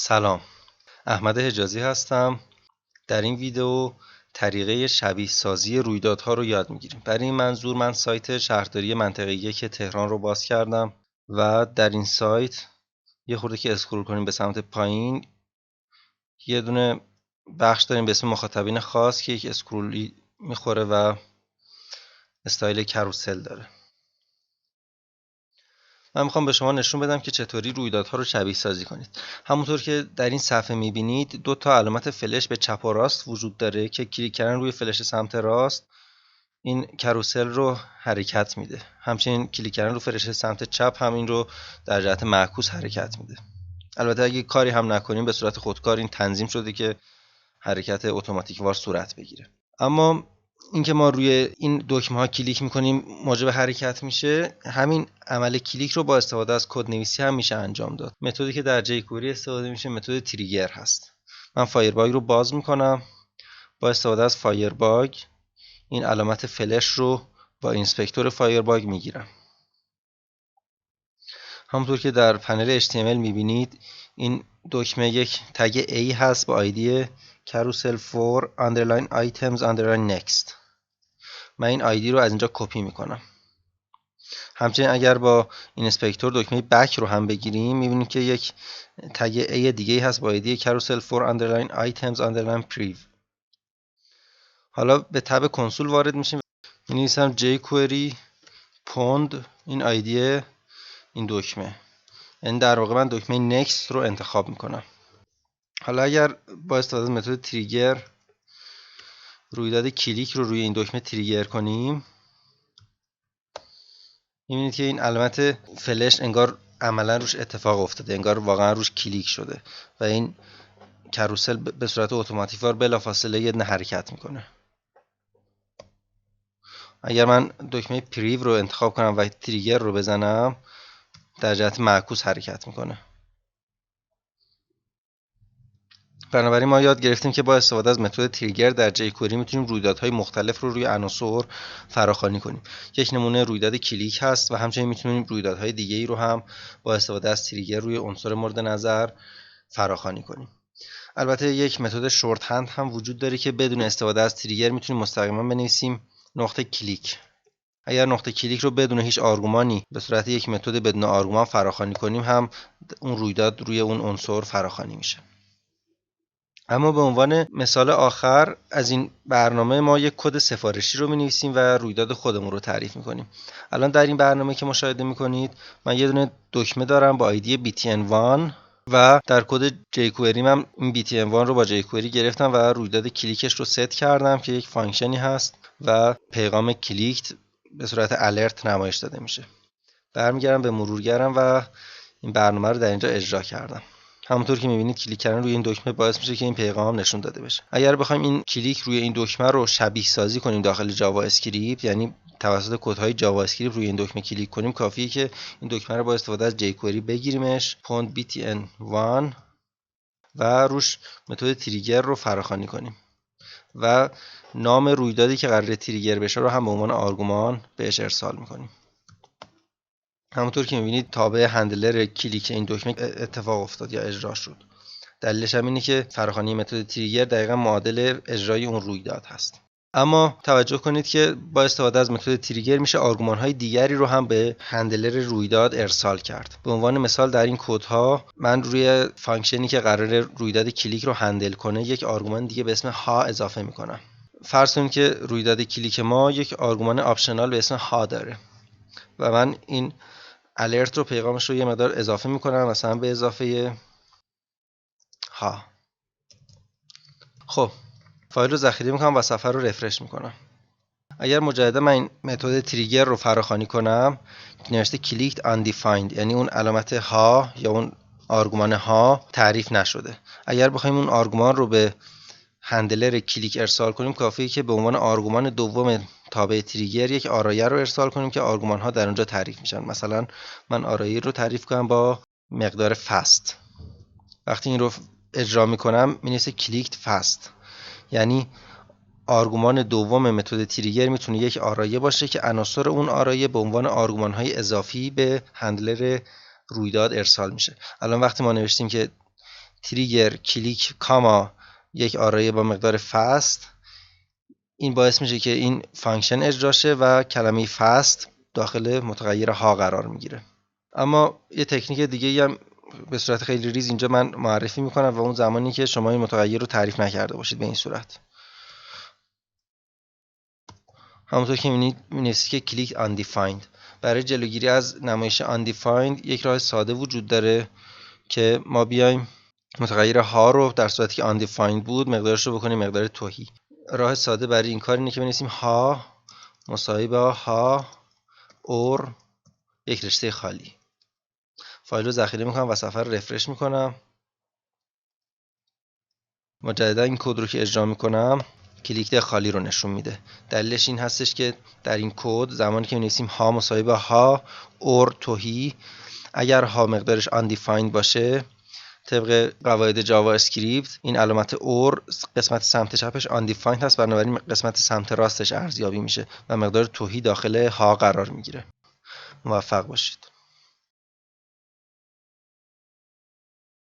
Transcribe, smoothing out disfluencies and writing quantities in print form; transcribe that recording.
سلام، احمد حجازی هستم. در این ویدیو طریقه شبیه سازی رویدادها رو یاد میگیریم. برای این منظور من سایت شهرداری منطقه 1 تهران رو باز کردم و در این سایت یه خورده که اسکرول کنیم به سمت پایین یه دونه بخش داریم به اسم مخاطبین خاص که یک اسکرولی میخوره و استایل کروسل داره. من میخوام به شما نشون بدم که چطوری رویدادها رو شبیه سازی کنید. همونطور که در این صفحه میبینید دو تا علامت فلش به چپ و راست وجود داره که کلیک کردن روی فلش سمت راست این کروسل رو حرکت میده. همچنین کلیک کردن روی فلش سمت چپ هم این رو در جهت معکوس حرکت میده. البته اگه کاری هم نکنیم به صورت خودکار این تنظیم شده که حرکت اتوماتیک وار صورت بگیره. اما اینکه ما روی این دکمه ها کلیک میکنیم موجب حرکت میشه، همین عمل کلیک رو با استفاده از کد نویسی هم میشه انجام داد. متدی که در جیکوری استفاده میشه متد تریگر هست. من فایرباگ رو باز میکنم. با استفاده از فایرباگ این علامت فلش رو با اینسپکتور فایرباگ میگیرم. همونطور که در پنل HTML میبینید این دکمه یک تگ A هست با آیدی carousel 4 underline items underline next. من این آیدی رو از اینجا کپی میکنم. همچنین اگر با اینسپکتور دکمه بک رو هم بگیریم میبینید که یک تگ A دیگه هست با آیدی carousel 4 underline items underline prev. حالا به تب کنسول وارد میشیم. می‌نویسم jQuery pond این آیدی این دکمه. یعنی در واقع من دکمه next رو انتخاب میکنم. حالا اگر با استفاده از متد تریگر رویداد کلیک رو روی این دکمه تریگر کنیم می‌بینید که این علامت فلش انگار عملا روش اتفاق افتاده، انگار واقعا روش کلیک شده و این کروسل به صورت اتوماتیک وار بلافاصله یه دونه حرکت میکنه. اگر من دکمه پریو رو انتخاب کنم و تریگر رو بزنم در جهت معکوس حرکت میکنه. بنابراین ما یاد گرفتیم که با استفاده از متد تریگر در جیکوری میتونیم رویدادهای مختلف رو روی عناصر فراخوانی کنیم. یک نمونه رویداد کلیک هست و همچنین میتونیم رویدادهای دیگه ای رو هم با استفاده از تریگر روی عنصر مورد نظر فراخوانی کنیم. البته یک متد شورت هند هم وجود داره که بدون استفاده از تریگر میتونیم مستقیما بنویسیم نقطه کلیک. اگر نقطه کلیک رو بدون هیچ آرگومانی به صورت یک متد بدون آرگومان فراخوانی کنیم هم اون رویداد روی اون عنصر فراخوانی میشه. اما به عنوان مثال آخر از این برنامه ما یک کد سفارشی رو می‌نویسیم و رویداد خودمون رو تعریف می‌کنیم. الان در این برنامه که مشاهده می‌کنید من یه دونه دکمه دارم با آیدی btn1 و در کد jQuery من این btn1 رو با jQuery گرفتم و رویداد کلیکش رو ست کردم که یک فانکشنی هست و پیغام کلیکت به صورت الرت نمایش داده میشه. برمیگردم به مرورگرم و این برنامه رو در اینجا اجرا کردم. همونطور که می‌بینید کلیک کردن روی این دکمه باعث میشه که این پیغام نشون داده بشه. اگر بخوایم این کلیک روی این دکمه رو شبیه سازی کنیم داخل جاوا اسکریپت، یعنی توسط کدهای جاوا اسکریپت روی این دکمه کلیک کنیم، کافیه که این دکمه رو با استفاده از jQuery بگیریمش pond btn1 و روش متد تریگر رو فراخوانی کنیم و نام رویدادی که قراره تریگر بشه رو هم به عنوان آرگومان بهش ارسال می‌کنیم. همونطور که می‌بینید تابع هندلر کلیک این دکمه اتفاق افتاد یا اجرا شد. دلیلش هم اینه که فراخوانی متد تریگر دقیقاً معادل اجرای اون رویداد هست. اما توجه کنید که با استفاده از متد تریگر میشه آرگومان‌های دیگری رو هم به هندلر رویداد ارسال کرد. به عنوان مثال در این کدها من روی فانکشنی که قراره رویداد کلیک رو هندل کنه یک آرگومان دیگه به اسم ها اضافه میکنم. فرض کنید که رویداد کلیک ما یک آرگومان آپشنال به اسم ها داره و من این الرت رو پیغامش رو یه مقدار اضافه میکنم، مثلا به اضافه ها. خب فایل رو ذخیره میکنم و صفحه رو رفرش میکنم. اگر مجددا من این متد تریگر رو فراخوانی کنم نوشته clicked undefined، یعنی اون علامت ها یا اون آرگومان ها تعریف نشده. اگر بخوایم اون آرگومان رو به هندلر کلیک ارسال کنیم کافیه که به عنوان آرگومان دوم تابع تریگر یک آرایه رو ارسال کنیم که آرگومان ها در اونجا تعریف میشن. مثلا من آرایه رو تعریف کنم با مقدار فست. وقتی این رو اجرا میکنم مینویسه clicked fast، یعنی آرگومان دوم متد تریگر میتونه یک آرایه باشه که عناصر اون آرایه به عنوان آرگومان های اضافی به هندلر رویداد ارسال میشه. الان وقتی ما نوشتیم که تریگر کلیک کاما یک آرای با مقدار فست، این باعث میشه که این فانکشن اجرا شه و کلمه فست داخل متغیر ها قرار میگیره. اما یه تکنیک دیگه هم به صورت خیلی ریز اینجا من معرفی میکنم و اون زمانی که شما این متغیر رو تعریف نکرده باشید به این صورت. همونطور که می‌نویسید که کلیک undefined. برای جلوگیری از نمایش undefined یک راه ساده وجود داره که ما بیایم متغیر ها رو در صورتی که undefined بود مقدارش رو بکنیم مقدار تهی. راه ساده برای این کار اینه که بنویسیم ها مساوی با ها اور یک رشته خالی. فایل رو ذخیره میکنم و صفحه رو رفرش میکنم. مجددا این کد رو که اجرا میکنم کلیک خالی رو نشون میده. دلیلش این هستش که در این کد زمانی که می‌نویسیم ها مساوی با ها اور تهی، اگر ها مقدارش undefined باشه طبق قواعد جاوا اسکریپت این علامت اور قسمت سمت چپش undefined هست، بنابراین قسمت سمت راستش ارزیابی میشه و مقدار تهی داخل ها قرار میگیره. موفق باشید.